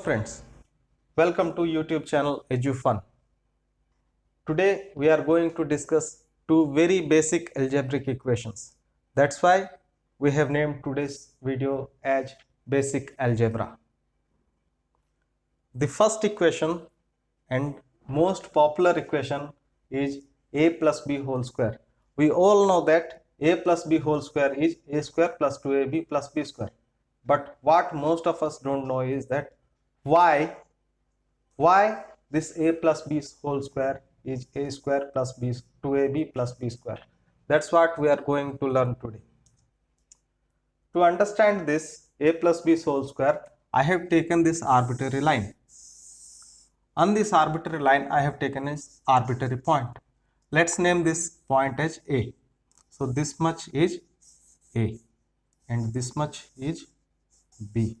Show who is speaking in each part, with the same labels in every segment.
Speaker 1: Friends, welcome to YouTube channel EduFun. Today we are going to discuss two very basic algebraic equations. That's why we have named today's video as Basic Algebra. The first equation and most popular equation is a plus b whole square. We all know that a plus b whole square is a square plus 2ab plus b square. But what most of us don't know is that why this a plus b whole square is a square plus b 2ab plus b square. That's what we are going to learn today. To understand this a plus b whole square, I have taken this arbitrary line. On this arbitrary line, I have taken this arbitrary point. Let's name this point as A. So this much is A and this much is B.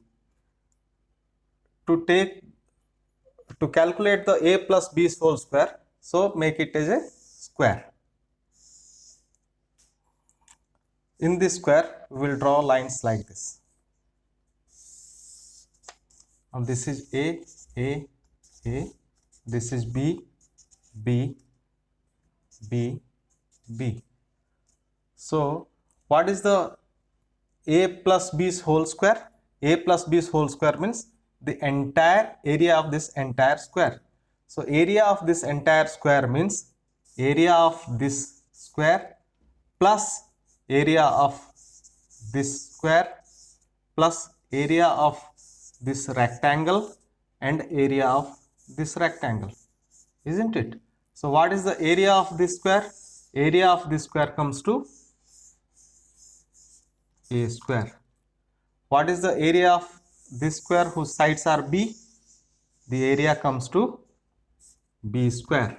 Speaker 1: To calculate the A plus B whole square, so make it as a square. In this square, we will draw lines like this. Now this is A, this is B, B, B, B. So what is the A plus B's whole square? A plus B's whole square means the entire area of this entire square. So area of this entire square means area of this square plus area of this square plus area of this rectangle and area of this rectangle, isn't it? So what is the area of this square? Area of this square comes to a square. What is the area of this square whose sides are b? The area comes to b square.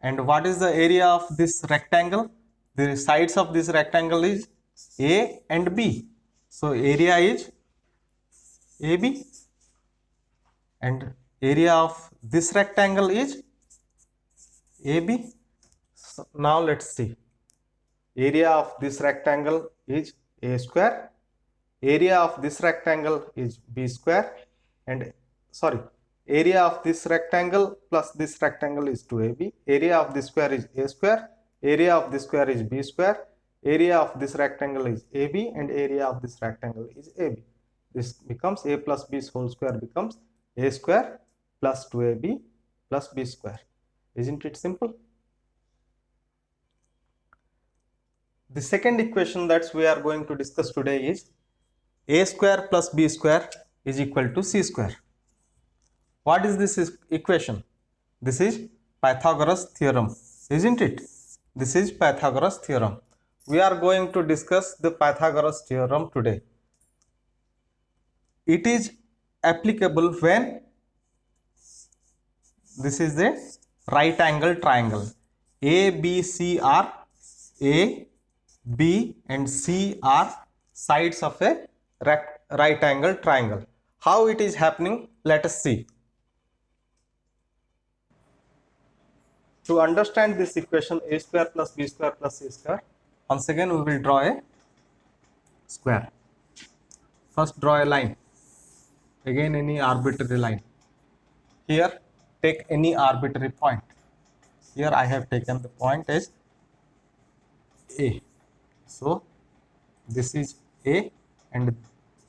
Speaker 1: And what is the area of this rectangle? The sides of this rectangle is a and b. So area is AB and area of this rectangle is AB. So now let's see. Area of this rectangle is a square. Area of this rectangle is b square. And area of this rectangle plus this rectangle is 2ab. Area of this square is a square. Area of this square is b square. Area of this rectangle is ab and area of this rectangle is ab. This becomes a plus b whole square becomes a square plus 2ab plus b square. Isn't it simple? The second equation that we are going to discuss today is a square plus b square is equal to c square. What is this equation? This is Pythagoras theorem, isn't it? This is Pythagoras theorem. We are going to discuss the Pythagoras theorem today. It is applicable when this is the right angle triangle. A, B, C are A, B and C are sides of a right angle triangle. How it is happening? Let us see. To understand this equation a square plus b square plus c square, once again we will draw a square. First draw a line. Again any arbitrary line. Here take any arbitrary point. Here I have taken the point as A. So this is A and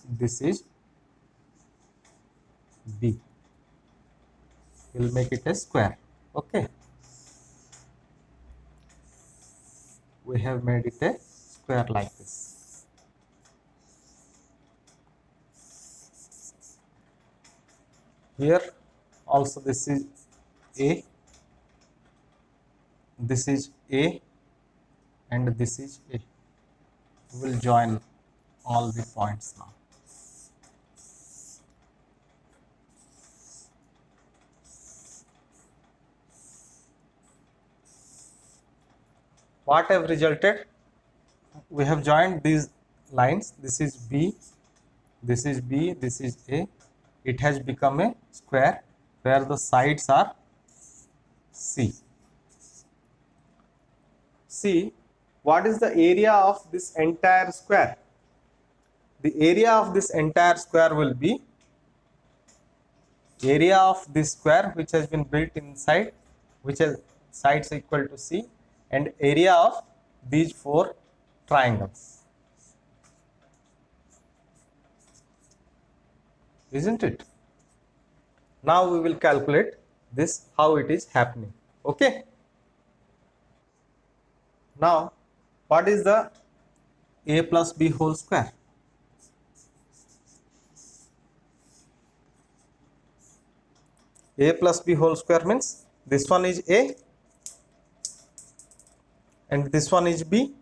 Speaker 1: this is B. We'll make it a square. Okay. We have made it a square like this. Here also this is A, this is A and this is A. We will join all the points now. What have resulted? We have joined these lines. This is B, this is B, this is A. It has become a square where the sides are C. See, what is the area of this entire square? the area of this entire square will be area of this square which has been built inside, which has sides equal to C, and area of these four triangles, isn't it? Now we will calculate this, how it is happening. Okay. Now what is the a plus b whole square? A plus b whole square means this one is a and this one is b.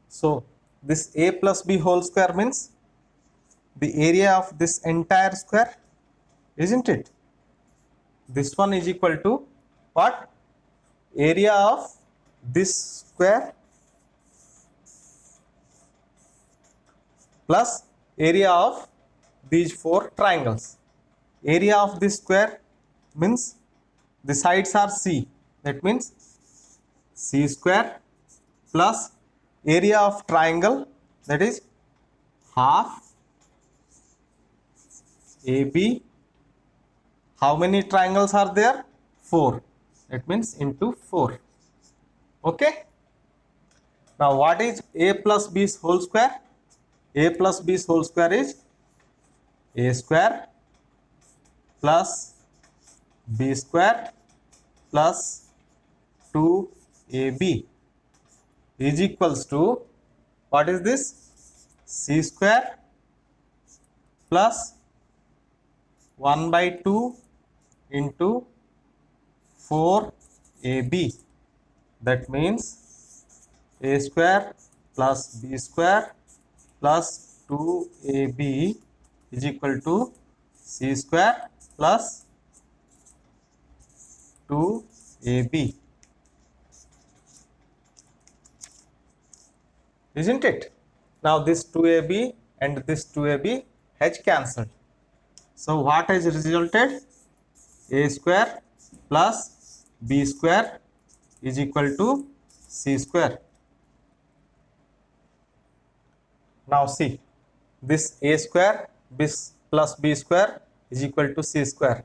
Speaker 1: So this a plus b whole square means the area of this entire square, isn't it? This one is equal to what? Area of this square plus area of these four triangles. Area of this square means the sides are C, that means C square, plus area of triangle, that is half AB. How many triangles are there? 4. That means into 4. Okay. Now what is a plus b's whole square? A plus b's whole square is a square plus b square plus 2ab is equals to, what is this? C square plus 1 by 2 into 4ab. That means a square plus b square plus 2ab is equal to c square plus 2ab, isn't it? Now this 2ab and this 2ab has cancelled. So what has resulted? A square plus b square is equal to c square. Now see, this a square plus b square is equal to c square.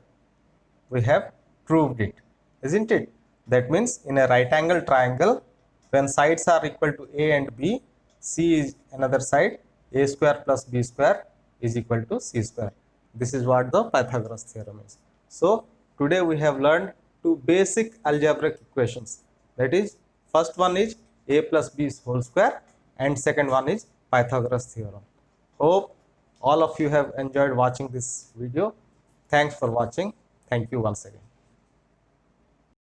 Speaker 1: We have proved it, isn't it? That means in a right angle triangle, when sides are equal to a and b, c is another side, a square plus b square is equal to c square. This is what the Pythagoras theorem is. So today we have learned two basic algebraic equations. That is, first one is a plus b whole square and second one is Pythagoras theorem. Hope all of you have enjoyed watching this video. Thanks for watching. Thank you once again.